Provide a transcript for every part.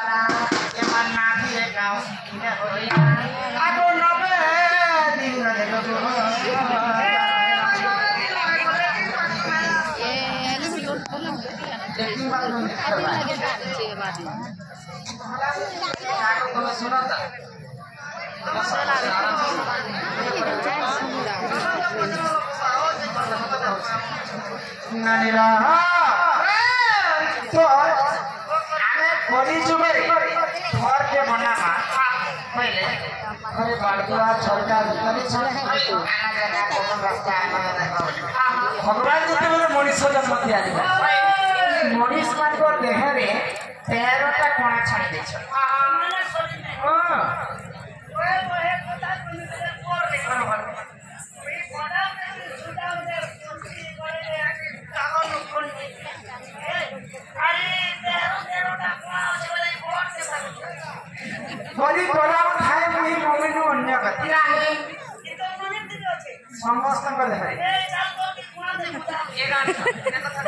एमन नाभी रे गाँव किने होई आगो नबे दिन रे गो ये आलू भी लोड बोला देखी बात नहीं अभी लगे छे बात आगो को सुनो त नानीरा तो आमे बड़ी जुमे घर के बनामा पहले अरे बालकुआ छोटा तनी छोटा आना जाना कोन रास्ता भगवान जेतेबेले मनीष जन्म दिया दिला मनीष मान को देह रे 13 टा कोणा छाड़ी दे छ हां ओए ओए कोता कोर रे करो भल ओई कोडा में छुटा दे करे आके कागज नुकन अरे 13 टा कोणा छले कोट के सब बड़ी कोडा खाए मुई मम्मी नु अन्य गति नाही ये तो मने दिल अछि समस्त कर दे ए चल तो की कोणा दे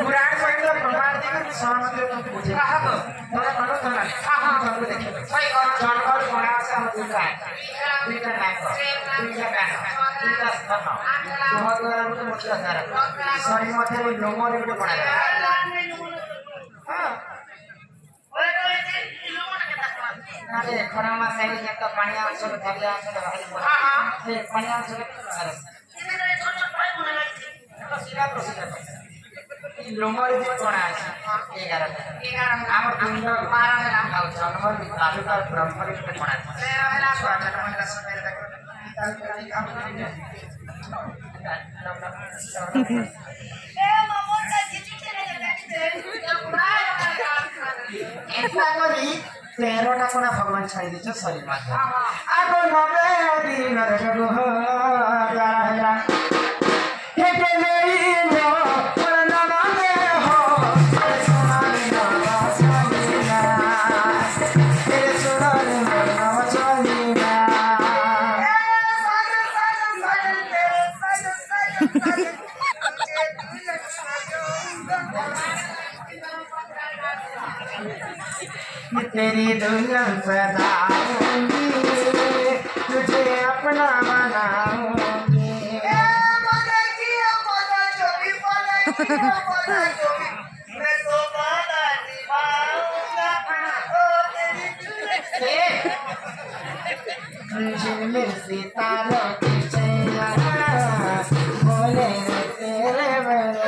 पुराण पढ़ले प्रमाण दे के सहमत तो बुझे कहा तो तोरा करो तो ना हां हां देखे भाई और जानवर कोणा से हम दुका दुईटा नाक दुईटा कान दुईटा स्तन तुम्हारे द्वारा मुझे मुश्किल कर शरीर मथे लोमो रे कोणा हां ओए ओए लोमो ना केता अरे खरामा सही ने तो पानी आछो धरिया आछो भाई हां हां से पानी आछो अरे इने रे छोट छोट भाई बने लगी तो सीधा प्रोसीजर लोमो रे कोणा আছে 11 आम दुंड 12 में नाम आउ जानवर आलू का परंपरिक कोणा से रहला स्वागत मंडल समेत देखो ए ममो चा जीती चले जाते ऐसा करी 13 टा कोणा भगवान छाड़ी दे शरीर में आगो नबे दिन रे गो रहला हे के नहीं नो तेरी दुल्हन सजाऊंगी तुझे अपना बनाऊंगी मैं तो वादा निभाऊंगा ओ तेरी दुल्हन सितारों की चैया बोले तेरे बने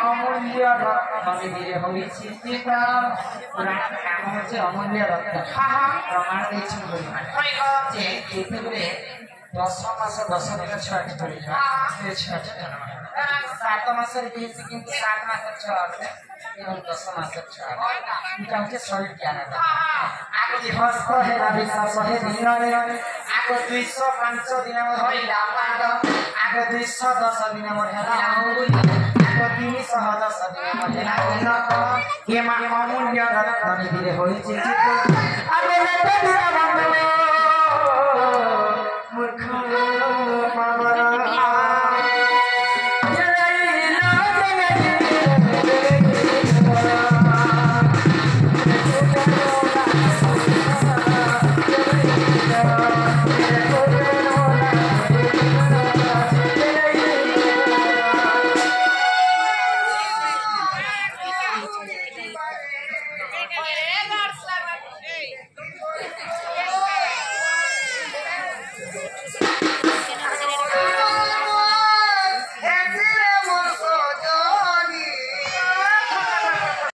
अमूल्य रत्न होई चिंतित पुराण काम होचे अमूल्य रत्न प्रमाण देछि जे केतबे 10 मास 10 दिन छठ पड़ी से छठ 7 मास रे बेसी किंतु 7 मास छठ एवं 10 मास छठ इका के शरीर ज्ञान आगो दिवस है विश्वास है दिन रे आगो 205 दिन होइला पाद आगो 210 दिन होला आगो 310 दिन होला ये मा अमूल्य रत्न दिले होई चिंतित आगे नेते दिरा बंदो